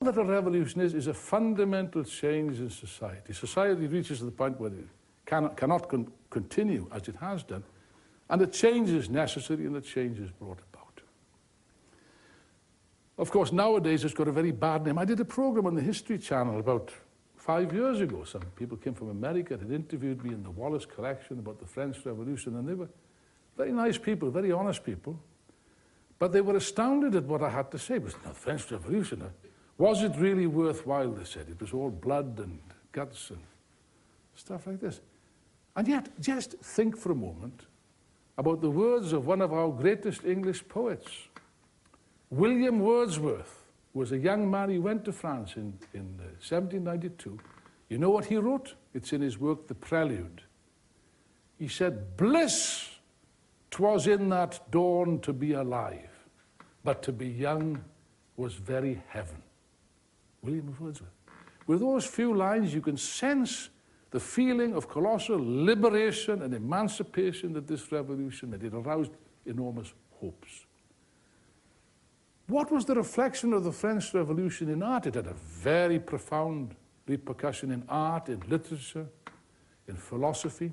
What a revolution is a fundamental change in society. Society reaches the point where it cannot continue as it has done, and a change is necessary and a change is brought about. Of course, nowadays it's got a very bad name. I did a program on the History Channel about 5 years ago. Some people came from America and had interviewed me in the Wallace collection about the French Revolution, and they were very nice people, very honest people, but they were astounded at what I had to say. It was the French Revolution. Was it really worthwhile, they said. It was all blood and guts and stuff like this. And yet, just think for a moment about the words of one of our greatest English poets. William Wordsworth was a young man. He went to France in 1792. You know what he wrote? It's in his work, The Prelude. He said, "Bliss 'twas in that dawn to be alive, but to be young was very heaven." William Wordsworth. With those few lines, you can sense the feeling of colossal liberation and emancipation that this revolution had. It aroused enormous hopes. What was the reflection of the French Revolution in art? It had a very profound repercussion in art, in literature, in philosophy,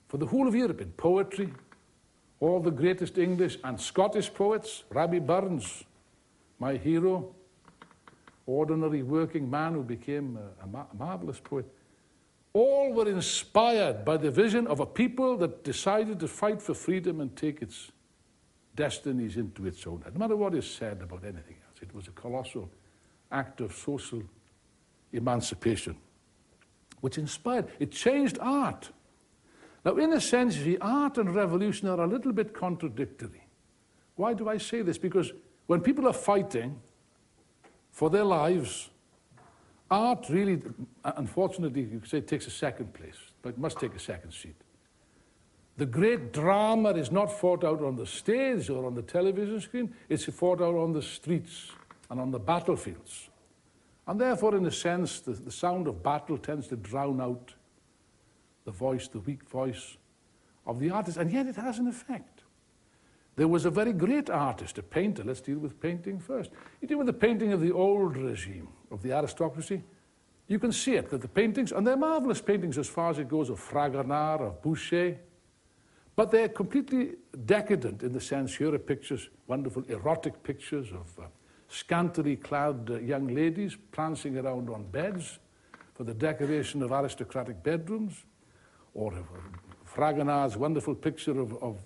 for the whole of Europe, in poetry. All the greatest English and Scottish poets, Rabbie Burns, my hero, ordinary working man who became a marvelous poet, all were inspired by the vision of a people that decided to fight for freedom and take its destinies into its own hands. No matter what is said about anything else, it was a colossal act of social emancipation, which inspired, it changed art. Now, in a sense, the art and revolution are a little bit contradictory. Why do I say this? Because when people are fighting for their lives, art really, unfortunately, you could say, takes a second place, but it must take a second seat. The great drama is not fought out on the stage or on the television screen, it's fought out on the streets and on the battlefields. And therefore, in a sense, the sound of battle tends to drown out the voice, the weak voice of the artist, and yet it has an effect. There was a very great artist, a painter. Let's deal with painting first. You deal with the painting of the old regime, of the aristocracy. You can see it, that the paintings, and they're marvelous paintings as far as it goes, of Fragonard, of Boucher, but they're completely decadent in the sense here are pictures, wonderful erotic pictures of scantily clad young ladies prancing around on beds for the decoration of aristocratic bedrooms, or Fragonard's wonderful picture of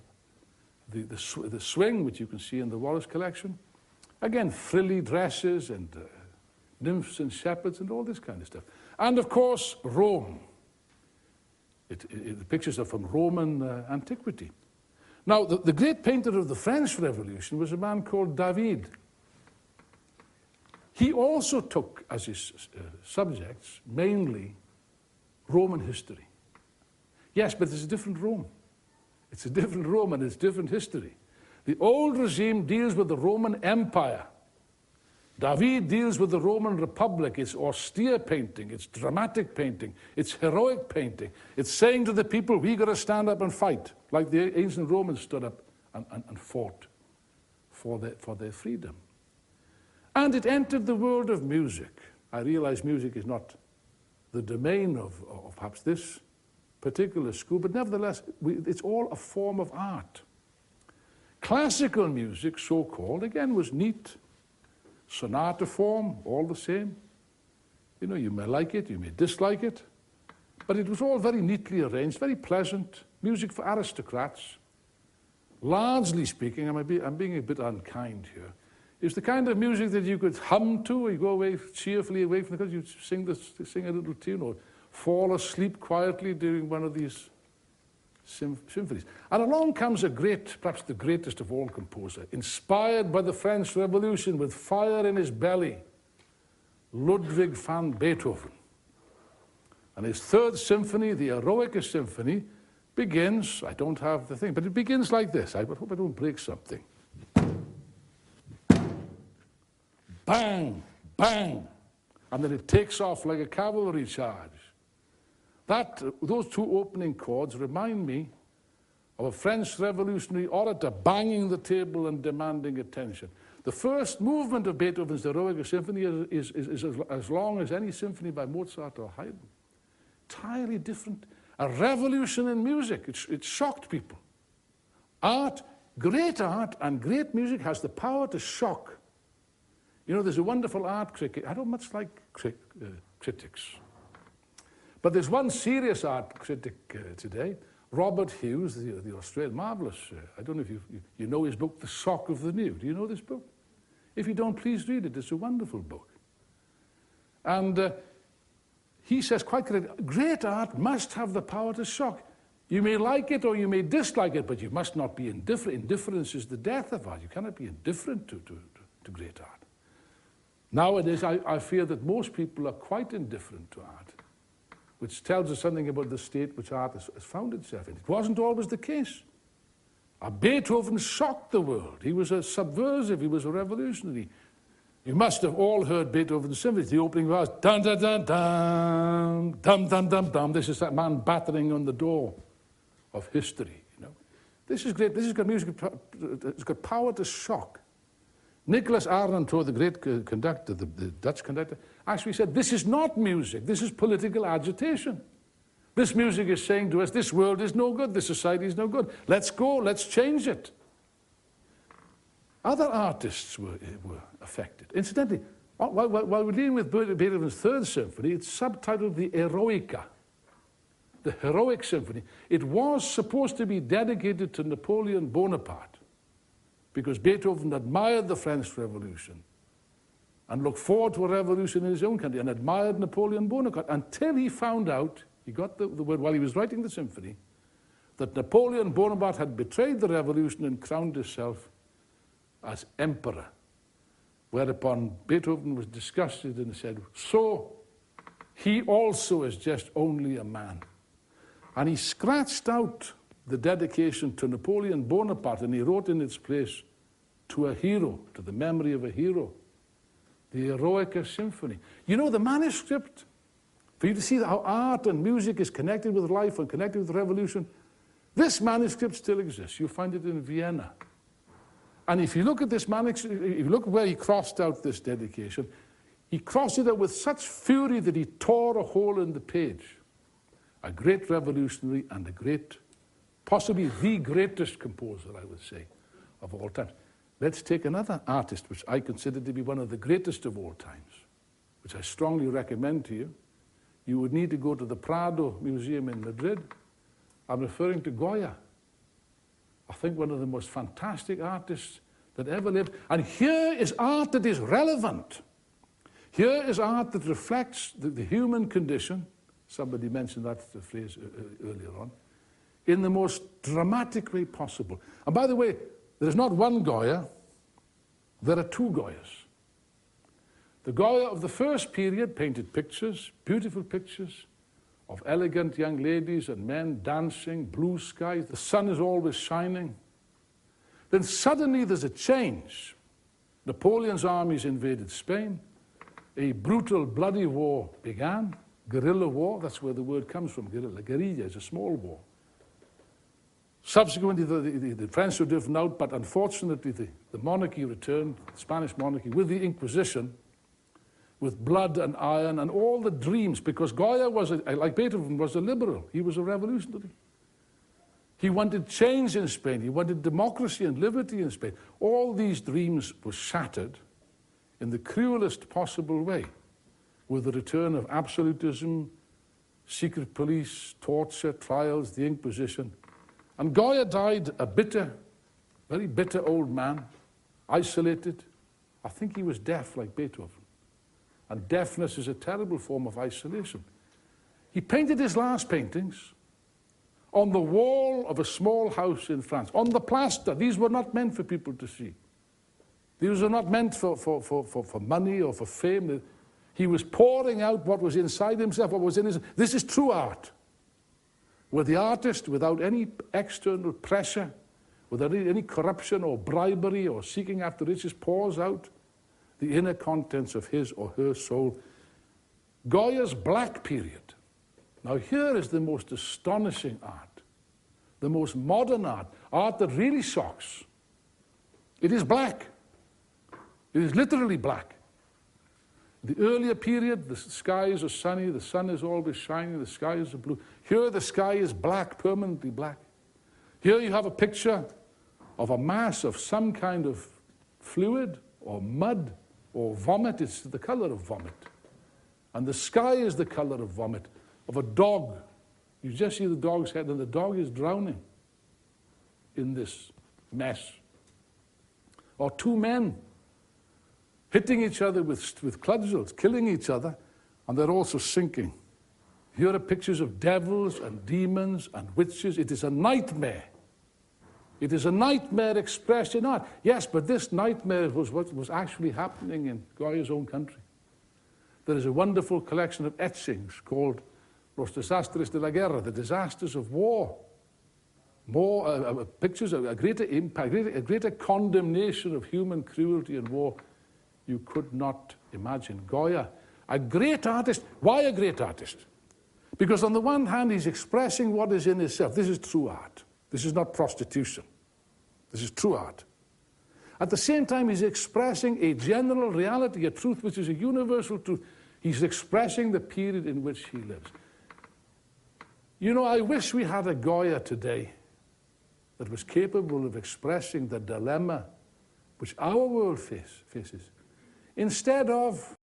the swing, which you can see in the Wallace collection. Again, frilly dresses and nymphs and shepherds and all this kind of stuff. And of course, Rome. The pictures are from Roman antiquity. Now, the great painter of the French Revolution was a man called David. He also took as his subjects mainly Roman history. Yes, but it's a different Rome. It's a different Rome and it's different history. The old regime deals with the Roman Empire. David deals with the Roman Republic. It's austere painting, it's dramatic painting, it's heroic painting. It's saying to the people, we got to stand up and fight, like the ancient Romans stood up and fought for their freedom. And it entered the world of music. I realize music is not the domain of perhaps this particular school, but nevertheless, it's all a form of art. Classical music, so-called, again, was neat. Sonata form, all the same. You know, you may like it, you may dislike it, but it was all very neatly arranged, very pleasant. Music for aristocrats. Largely speaking, I'm being a bit unkind here, is the kind of music that you could hum to, or you go away cheerfully away from the country, you sing a little tune, or fall asleep quietly during one of these symphonies. And along comes a great, perhaps the greatest of all composer, inspired by the French Revolution with fire in his belly, Ludwig van Beethoven. And his third symphony, the Eroica Symphony, begins, I don't have the thing, but it begins like this. I hope I don't break something. Bang, bang. And then it takes off like a cavalry charge. Those two opening chords remind me of a French revolutionary orator banging the table and demanding attention. The first movement of Beethoven's Eroica Symphony is as long as any symphony by Mozart or Haydn. Entirely different. A revolution in music. It shocked people. Art, great art and great music has the power to shock. You know, there's a wonderful art critic. I don't much like critics. But there's one serious art critic today, Robert Hughes, the Australian, marvellous. I don't know if you know his book, The Shock of the New. Do you know this book? If you don't, please read it. It's a wonderful book. And he says quite correctly, great art must have the power to shock. You may like it or you may dislike it, but you must not be indifferent. Indifference is the death of art. You cannot be indifferent to great art. Nowadays, I fear that most people are quite indifferent to art, which tells us something about the state which art has found itself in. It wasn't always the case. Beethoven shocked the world. He was a subversive. He was a revolutionary. You must have all heard Beethoven's symphony. The opening was dun dun dun dun dum dum dum dum. This is that man battering on the door of history. You know, this is great. This has got music. It's got power to shock. Nicholas Arnoncourt, the great conductor, the Dutch conductor, actually said, this is not music, this is political agitation. This music is saying to us, this world is no good, this society is no good. Let's go, let's change it. Other artists were affected. Incidentally, while we're dealing with Beethoven's Third Symphony, it's subtitled the Eroica, the Heroic Symphony. It was supposed to be dedicated to Napoleon Bonaparte, because Beethoven admired the French Revolution and looked forward to a revolution in his own country and admired Napoleon Bonaparte until he found out, he got the word while he was writing the symphony, that Napoleon Bonaparte had betrayed the revolution and crowned himself as emperor. Whereupon Beethoven was disgusted and said, so he also is just only a man. And he scratched out the dedication to Napoleon Bonaparte, and he wrote in its place, to a hero, to the memory of a hero, the Eroica Symphony. You know, the manuscript, for you to see how art and music is connected with life and connected with the revolution, this manuscript still exists. You'll find it in Vienna. And if you look at this manuscript, if you look where he crossed out this dedication, he crossed it out with such fury that he tore a hole in the page. A great revolutionary and a great, possibly the greatest composer, I would say, of all times. Let's take another artist, which I consider to be one of the greatest of all times, which I strongly recommend to you. You would need to go to the Prado Museum in Madrid. I'm referring to Goya. I think one of the most fantastic artists that ever lived. And here is art that is relevant. Here is art that reflects the human condition. Somebody mentioned that phrase earlier on. In the most dramatic way possible. And by the way, there is not one Goya, there are two Goyas. The Goya of the first period painted pictures, beautiful pictures, of elegant young ladies and men dancing, blue skies, the sun is always shining. Then suddenly there's a change. Napoleon's armies invaded Spain. A brutal, bloody war began. Guerrilla war, that's where the word comes from, guerrilla. Guerrilla is a small war. Subsequently, the French were driven out, but unfortunately the monarchy returned, the Spanish monarchy, with the Inquisition, with blood and iron and all the dreams, because Goya was, like Beethoven, was a liberal. He was a revolutionary. He wanted change in Spain. He wanted democracy and liberty in Spain. All these dreams were shattered in the cruelest possible way, with the return of absolutism, secret police, torture, trials, the Inquisition. And Goya died a bitter, very bitter old man, isolated. I think he was deaf like Beethoven. And deafness is a terrible form of isolation. He painted his last paintings on the wall of a small house in France, on the plaster. These were not meant for people to see. These were not meant for money or for fame. He was pouring out what was inside himself, what was in his... This is true art, where the artist, without any external pressure, without any corruption or bribery or seeking after riches, pours out the inner contents of his or her soul. Goya's black period. Now here is the most astonishing art, the most modern art, art that really shocks. It is black. It is literally black. The earlier period, the skies are sunny, the sun is always shining, the skies are blue. Here the sky is black, permanently black. Here you have a picture of a mass of some kind of fluid or mud or vomit. It's the color of vomit. And the sky is the color of vomit, of a dog. You just see the dog's head, and the dog is drowning in this mess. Or two men hitting each other with cudgels, killing each other, and they're also sinking. Here are pictures of devils and demons and witches. It is a nightmare. It is a nightmare expressed in art. Yes, but this nightmare was what was actually happening in Goya's own country. There is a wonderful collection of etchings called Los Desastres de la Guerra, the disasters of war. More pictures of a greater impact, a greater condemnation of human cruelty and war you could not imagine. Goya, a great artist. Why a great artist? Because on the one hand, he's expressing what is in himself. This is true art. This is not prostitution. This is true art. At the same time, he's expressing a general reality, a truth which is a universal truth. He's expressing the period in which he lives. You know, I wish we had a Goya today that was capable of expressing the dilemma which our world faces, instead of